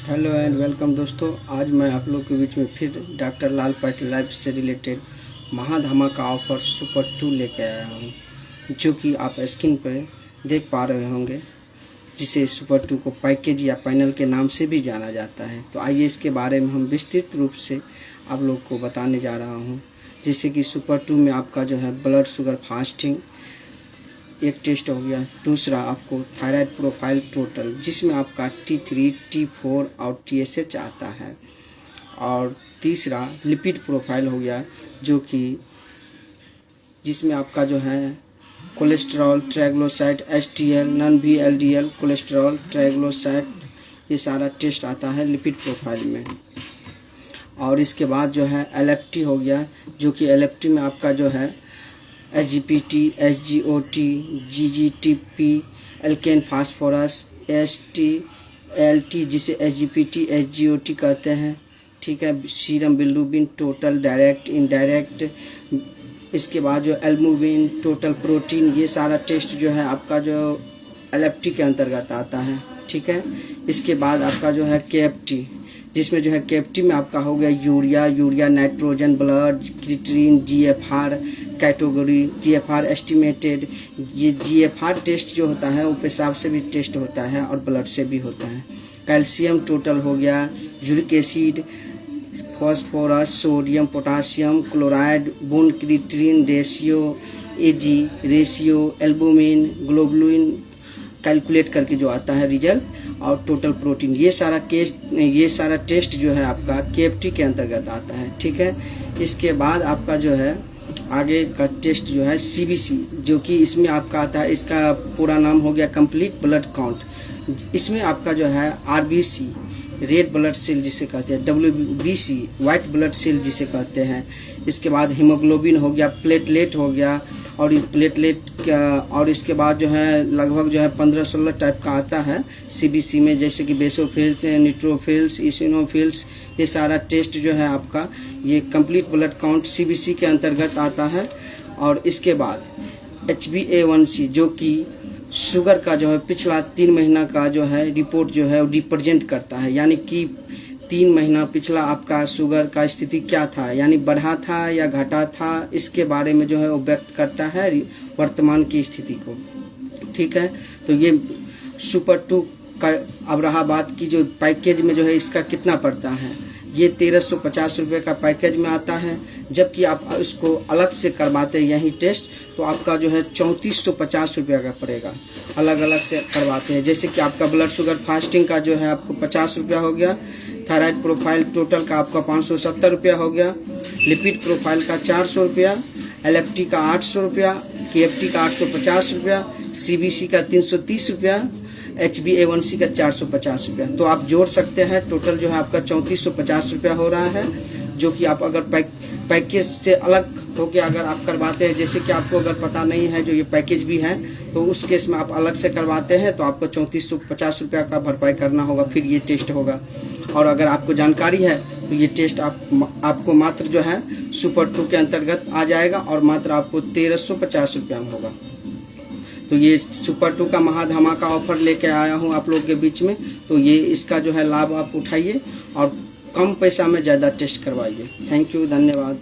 Hello and welcome दोस्तों। आज मैं आप लोग के बीच में फिर डॉक्टर लाल पैथोलॉजी से रिलेटेड महाधमाका ऑफर सुपर 2 लेके आया हूँ, जो कि आप स्क्रीन पर देख पा रहे होंगे, जिसे सुपर 2 को पैकेज या पैनल के नाम से भी जाना जाता है। तो आइए इसके बारे में हम विस्तृत रूप से आप लोग को बताने जा रहा हूँ। जैसे कि सुपर 2 में आपका जो है ब्लड शुगर फास्टिंग एक टेस्ट हो गया। दूसरा आपको थायराइड प्रोफाइल टोटल, जिसमें आपका T3, T4 और TSH आता है। और तीसरा लिपिड प्रोफाइल हो गया, जो कि जिसमें आपका जो है cholesterol, triglyceride, HDL, non VLDL cholesterol, triglyceride, ये सारा टेस्ट आता है लिपिड प्रोफाइल में। और इसके बाद जो है LFT हो गया, जो कि LFT में आपका जो है SGPT, SGOT, GGTP, एल्केन फास्फोरस, STLT जिसे SGPT, SGOT कहते हैं, ठीक है। Serum bilirubin, total, direct, indirect. इसके बाद जो एल्बुमिन, टोटल प्रोटीन, ये सारा टेस्ट जो है आपका जो LFT के अंतर्गत आता है, ठीक है। इसके बाद आपका जो है KFT, जिसमें जो है KFT में आपका हो गया urea, nitrogen, blood, creatinine, GFR category, GFR estimated. ये GFR टेस्ट जो होता है वो पेशाब से भी टेस्ट होता है और ब्लड से भी होता है। कैल्शियम टोटल हो गया, uric acid, phosphorus, sodium, potassium, chloride, bone creatinine ratio, AG ratio, albumin, globulin calculate करके जो आता है रिजल्ट, और टोटल प्रोटीन। ये सारा टेस्ट जो है आपका KFT के अंतर्गत आता है, ठीक है। इसके बाद आपका जो है आगे का टेस्ट जो है CBC, जो कि इसमें आपका आता है, इसका पूरा नाम हो गया कंप्लीट ब्लड काउंट। इसमें आपका जो है RBC रेड ब्लड सेल जिसे कहते हैं, WBC वाइट ब्लड सेल जिसे कहते हैं। इसके बाद हीमोग्लोबिन हो गया, प्लेटलेट हो गया, और प्लेटलेट का, और इसके बाद जो है लगभग जो है 15-16 टाइप का आता है CBC में, जैसे कि बेसोफिल्स, न्यूट्रोफिल्स, इसिनोफिल्स। ये सारा टेस्ट जो है आपका ये कंप्लीट ब्लड काउंट CBC के अंतर्गत आता है। और इसके बाद HbA1c, जो कि शुगर का जो है पिछला 3 महीना का जो है रिपोर्ट जो है वो रिप्रेजेंट करता है, यानी कि 3 महीना पिछला आपका शुगर का स्थिति क्या था, यानी बढ़ा था या घटा था, इसके बारे में जो है वो व्यक्त करता है वर्तमान की स्थिति को, ठीक है। तो ये सुपर 2 का अब रहा बात की जो पैकेज में जो है इसका कितना पड़ता है। ये 1350 रुपये का पैकेज में आता है, जबकि आप इसको अलग से करवाते हैं यही टेस्ट तो आपका जो है 3450 रुपये का पड़ेगा। अलग अलग से करवाते हैं, जैसे कि आपका ब्लड शुगर फास्टिंग का जो है आपको 50 रुपया हो गया, थायराइड प्रोफाइल टोटल का आपका 570 रुपया हो गया, लिपिड प्रोफाइल का 400 रुपया, LFT का 800 रुपया, KFT का 850 रुपया, CBC का 330 रुपया, HbA1c का 450 रुपया। तो आप जोड़ सकते हैं, टोटल जो है आपका 3450 रुपया हो रहा है, जो कि आप अगर पैकेज से अलग होकर अगर आप करवाते हैं, जैसे कि आपको अगर पता नहीं है जो ये पैकेज भी है, तो उस केस में आप अलग से करवाते हैं तो आपको 3450 रुपया का भरपाई करना होगा, फिर ये टेस्ट होगा। और अगर आपको जानकारी है तो ये टेस्ट आपको मात्र जो है सुपर 2 के अंतर्गत आ जाएगा और मात्र आपको 1350 रुपया में होगा। तो ये सुपर 2 का महाधमाका ऑफर लेके आया हूँ आप लोग के बीच में। तो ये इसका जो है लाभ आप उठाइए और कम पैसा में ज़्यादा टेस्ट करवाइए। थैंक यू, धन्यवाद।